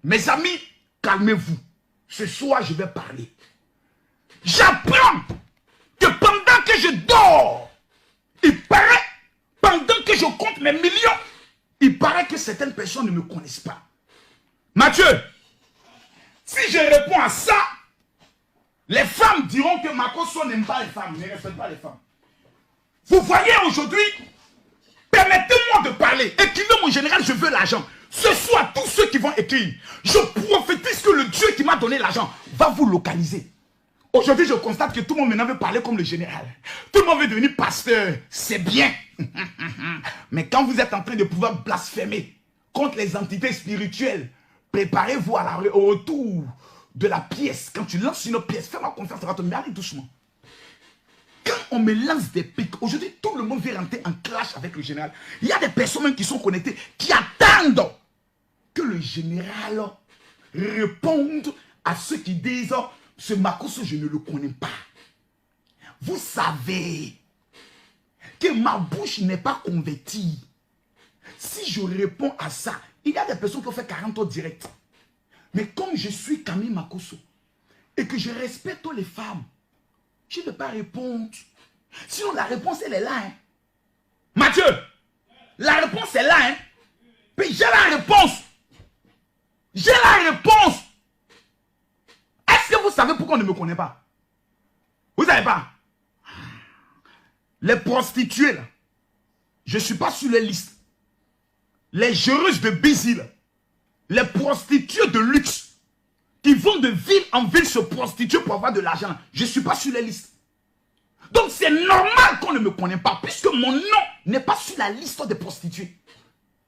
Mes amis, calmez-vous. Ce soir, je vais parler. J'apprends que pendant que je dors, il paraît, pendant que je compte mes millions, il paraît que certaines personnes ne me connaissent pas. Mathieu, si je réponds à ça, les femmes diront que Makosso n'aime pas les femmes, ne respecte pas les femmes. Vous voyez aujourd'hui, permettez-moi de parler. Écrivez mon général, je veux l'argent. Ce soir, tous ceux qui vont écrire, je prophétise que le Dieu qui m'a donné l'argent va vous localiser. Aujourd'hui, je constate que tout le monde maintenant veut parler comme le général. Tout le monde veut devenir pasteur. C'est bien. Mais quand vous êtes en train de pouvoir blasphémer contre les entités spirituelles, préparez-vous au retour de la pièce. Quand tu lances une pièce, fais-moi confiance, mais allez doucement. Quand on me lance des pics, aujourd'hui, tout le monde veut rentrer en clash avec le général. Il y a des personnes même qui sont connectées, qui attendent que le général réponde à ceux qui disent « Ce Makosso, je ne le connais pas. » Vous savez que ma bouche n'est pas convertie. Si je réponds à ça, il y a des personnes qui ont fait 40 ans direct. Mais comme je suis Camille Makosso et que je respecte les femmes, je ne peux pas répondre. Sinon, la réponse, elle est là. Hein. Mathieu, la réponse est là. Hein. Puis j'ai la réponse. J'ai la réponse. Est-ce que vous savez pourquoi on ne me connaît pas? Vous ne savez pas? Les prostituées, là, je ne suis pas sur les listes. Les géreuses de Bézil, les prostituées de luxe, qui vont de ville en ville se prostituer pour avoir de l'argent. Je ne suis pas sur les listes. Donc c'est normal qu'on ne me connaisse pas, puisque mon nom n'est pas sur la liste des prostituées.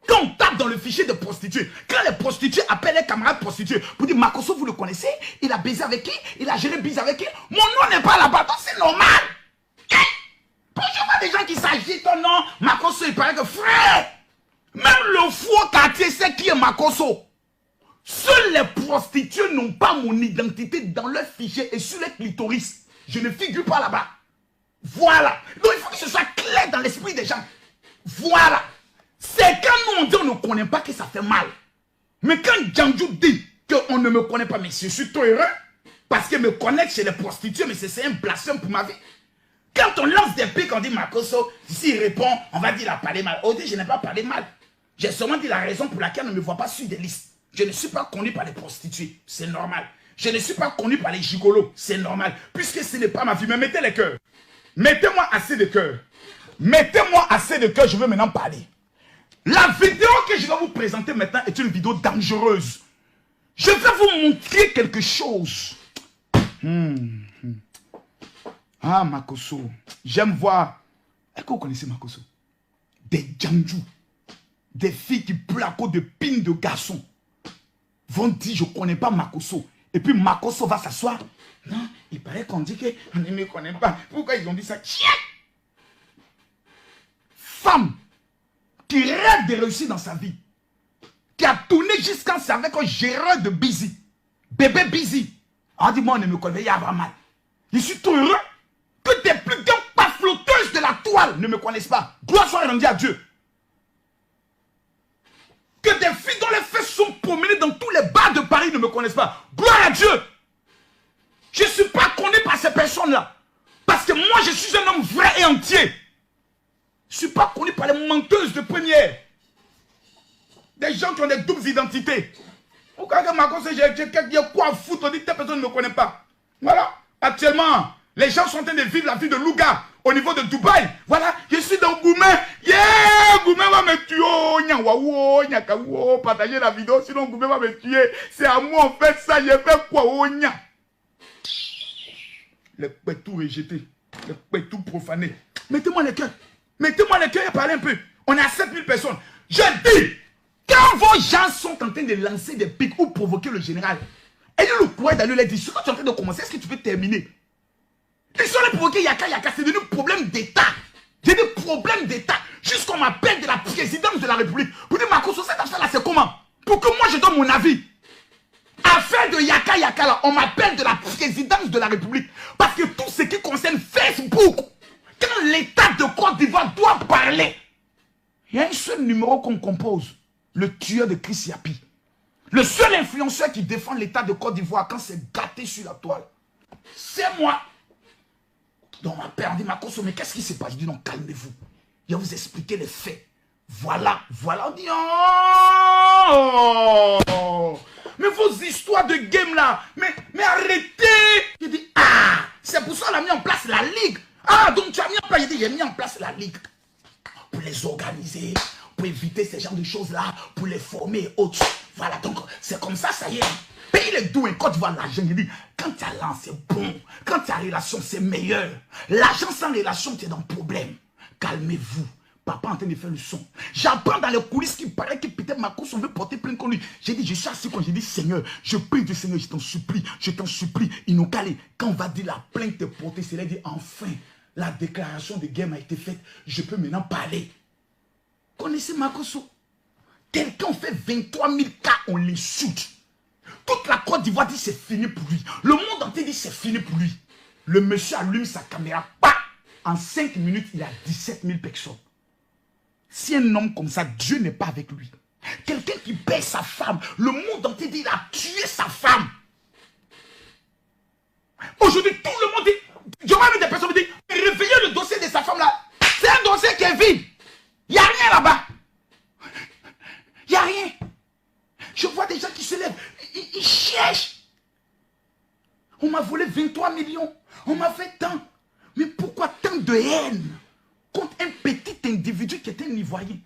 Quand on tape dans le fichier de prostituées, quand les prostituées appellent les camarades prostituées pour dire Makosso, vous le connaissez, il a baisé avec qui, il a géré bise avec qui, mon nom n'est pas là-bas, donc c'est normal. Quand je vois des gens qui s'agitent, oh non, Makosso, il paraît que frère, même le faux quartier sait qui est Makosso. Seules les prostituées n'ont pas mon identité dans leur fichier et sur les clitoris. Je ne figure pas là-bas. Voilà. Donc il faut que ce soit clair dans l'esprit des gens. Voilà. C'est quand nous on dit on ne connaît pas que ça fait mal. Mais quand Djandjou dit qu'on ne me connaît pas, mais je suis trop heureux parce que me connaître chez les prostituées, mais c'est un blasphème pour ma vie. Quand on lance des pics, on dit Makosso, s'il répond, on va dire qu'il a parlé mal. Aujourd'hui, je n'ai pas parlé mal. J'ai seulement dit la raison pour laquelle on ne me voit pas sur des listes. Je ne suis pas connu par les prostituées, c'est normal. Je ne suis pas connu par les gigolos, c'est normal. Puisque ce n'est pas ma vie, mais mettez les cœurs. Mettez-moi assez de cœur. Mettez-moi assez de cœur, je veux maintenant parler. La vidéo que je vais vous présenter maintenant est une vidéo dangereuse. Je vais vous montrer quelque chose. Ah, Makosso. J'aime voir. Est-ce que vous connaissez Makosso? Des Djandjou. Des filles qui pleurent à cause de pines de garçons. Vont dire, je ne connais pas Makosso. Et puis Makosso va s'asseoir. Non, il paraît qu'on dit qu'on ne me connaît pas. Pourquoi ils ont dit ça? Femme qui rêve de réussir dans sa vie. Qui a tourné jusqu'à ça avec un géreur de Busy. Bébé Busy. On dit, moi, on ne me connaît pas, il y a mal. Je suis tout heureux que des plus grandes pas flotteuses de la toile ne me connaissent pas. Gloire soit rendue à Dieu. Que des filles dont les fesses sont promenées dans tous les bars de Paris ne me connaissent pas. Gloire à Dieu. Je ne suis pas connu par ces personnes-là. Parce que moi, je suis un homme vrai et entier. Je ne suis pas connu par les menteuses de première. Des gens qui ont des doubles identités. Pourquoi que Makosso, j'ai quoi à foutre, on dit que telle personne ne me connaît pas. Voilà. Actuellement, les gens sont en train de vivre la vie de Louga au niveau de Dubaï. Voilà, je suis dans Goumé. Yeah, Goumé va me tuer. Oh, Nyawawo, Nyakawo, partagez la vidéo, sinon Goumé va me tuer. C'est à moi, en fait, ça, j'ai fait quoi, oh, Nya. Les pétous rejetés, les pétous profanés. Mettez-moi les cœurs. Mettez-moi les cœurs et parlez un peu. On est à 7000 personnes. Je dis, quand vos gens sont en train de lancer des pics ou provoquer le général, ayez le courage d'aller leur dire, ce que tu es en train de commencer, est-ce que tu peux terminer? Ils sont allés provoquer Yaka, c'est devenu problème d'État. J'ai des problèmes d'État. Jusqu'on m'appelle de la présidence de la République. Pour dire, Makosso, cette affaire-là, c'est comment? Pour que moi, je donne mon avis. Affaire de Yaka, là, on m'appelle de la présidence de la République. Parce que tout ce qui concerne Facebook, quand l'État de Côte d'Ivoire doit parler, il y a un seul numéro qu'on compose. Le tueur de Chris Yapi. Le seul influenceur qui défend l'État de Côte d'Ivoire quand c'est gâté sur la toile, c'est moi. Donc ma père dit, Makosso, mais qu'est-ce qui se passe? Je dis, non, calmez-vous. Je vais vous expliquer les faits. Voilà, voilà. On dit, oh, mais vos histoires de game là, mais arrêtez. Je dis, ah, c'est pour ça qu'on a mis en place la ligue. Ah, donc tu as mis en place, je dis, j'ai mis en place la ligue. Pour les organiser, pour éviter ces genres de choses-là, pour les former et autres. Voilà, donc c'est comme ça, ça y est. Paye les doués, quand tu vois l'argent, je dis, quand tu as l'argent, c'est bon. Quand tu as relation, c'est meilleur. L'argent sans relation, tu es dans le problème. Calmez-vous. Papa est en train de faire le son. J'apprends dans les coulisses qu'il paraît que peut-être Makosso veut porter plainte contre lui. J'ai dit, je suis assis quand j'ai dit, Seigneur, je prie du Seigneur, je t'en supplie. Il nous calé. Quand on va dire la plainte est portée, c'est là dit, enfin, la déclaration de guerre a été faite. Je peux maintenant parler. Connaissez Makosso? Quelqu'un fait 23 000 cas, on l'insulte. Toute la Côte d'Ivoire dit c'est fini pour lui. Le monde entier dit c'est fini pour lui. Le monsieur allume sa caméra. Bah! En 5 minutes, il a 17 000 personnes. Si un homme comme ça, Dieu n'est pas avec lui. Quelqu'un qui paie sa femme, le monde entier dit il a tué sa femme. Aujourd'hui, tout le monde dit, je vois des personnes qui disent, réveillez le dossier de sa femme là. C'est un dossier qui est vide. Il n'y a rien là-bas. Il n'y a rien. Je vois des gens qui se lèvent. Ils cherchent. On m'a volé 23 millions. On m'a fait tant. Mais pourquoi tant de haine contre un petit individu qui est un Ivoirien?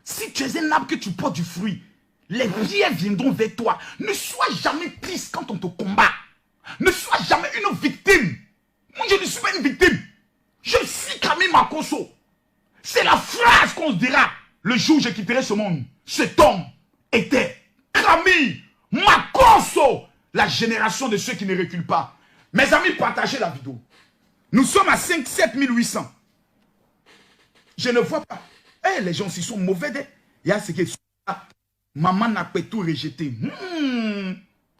Si tu es un arbre que tu portes du fruit, les pierres viendront vers toi. Ne sois jamais triste quand on te combat. Ne sois jamais une victime. Moi, je ne suis pas une victime. Je suis Camille Makosso. C'est la phrase qu'on se dira le jour où je quitterai ce monde. Cet homme était Camille Makosso, la génération de ceux qui ne reculent pas. Mes amis, partagez la vidéo. Nous sommes à 5-7 800. Je ne vois pas. Eh, les gens, s'ils sont mauvais, il y a ce qui est là. Maman n'a pas tout rejeté.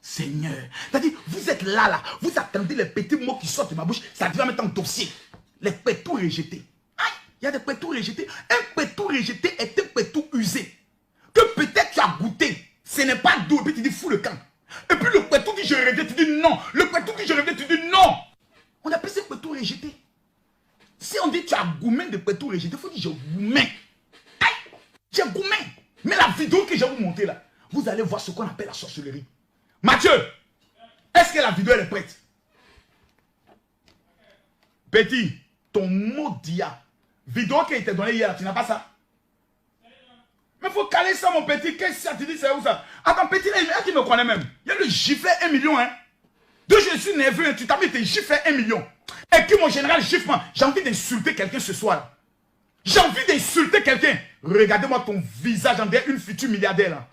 Seigneur. C'est-à-dire, vous êtes là, vous attendez les petits mots qui sortent de ma bouche, ça devient mettre en dossier. Les pétous rejetés. Aïe, il y a des pétous rejetés. Un pétou rejeté est un pétou usé. Que peut-être tu as goûté. Ce n'est pas doux. Et puis tu dis, fous le camp. Et puis le pétou dit, je reviens, tu dis non. Le pétou dit, je reviens, tu dis non. On appelle ça pétou rejeté. Si on dit, tu as gourmé de pétou rejeté, il faut dire, j'ai gourmé. Aïe, j'ai gourmé. Mais la vidéo que je vais vous montrer là, vous allez voir ce qu'on appelle la sorcellerie. Mathieu, est-ce que la vidéo elle est prête? Petit, ton mot d'IA, vidéo qui a été donnée hier, tu n'as pas ça? Mais il faut caler ça, mon petit. Qu'est-ce que ça te dit, c'est où ça? Attends, petit, là, il y a qui me connaît même. Il y a le giflet 1 million, hein. De je suis nerveux, hein. Tu t'as mis tes giflets 1 million. Et puis mon général gifle, j'ai envie d'insulter quelqu'un ce soir. J'ai envie d'insulter quelqu'un. Regardez-moi ton visage, en une future milliardaire, là.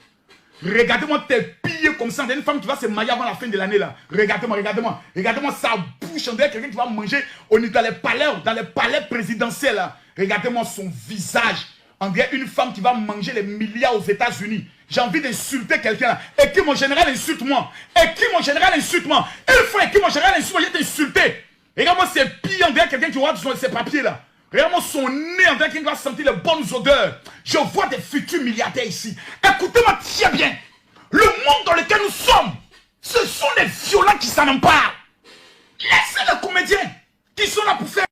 Regardez-moi tes pieds comme ça, une femme qui va se marier avant la fin de l'année là. Regardez-moi, regardez-moi. Regardez-moi sa bouche, on dirait quelqu'un qui va manger dans les palais présidentiels là. Regardez-moi son visage. On dirait une femme qui va manger les milliards aux États-Unis. J'ai envie d'insulter quelqu'un là. Et qui mon général insulte moi. Et qui mon général insulte moi. Une fois et qui mon général insulte moi, je vais t'insulter. Regarde-moi ses pieds, on dirait quelqu'un qui voit ses papiers là. Regarde-moi son nez, on dirait qu'il va sentir les bonnes odeurs. Je vois des futurs milliardaires ici. Écoutez-moi très bien. Le monde dans lequel nous sommes, ce sont les violents qui s'en emparent. Laissez les comédiens qui sont là pour faire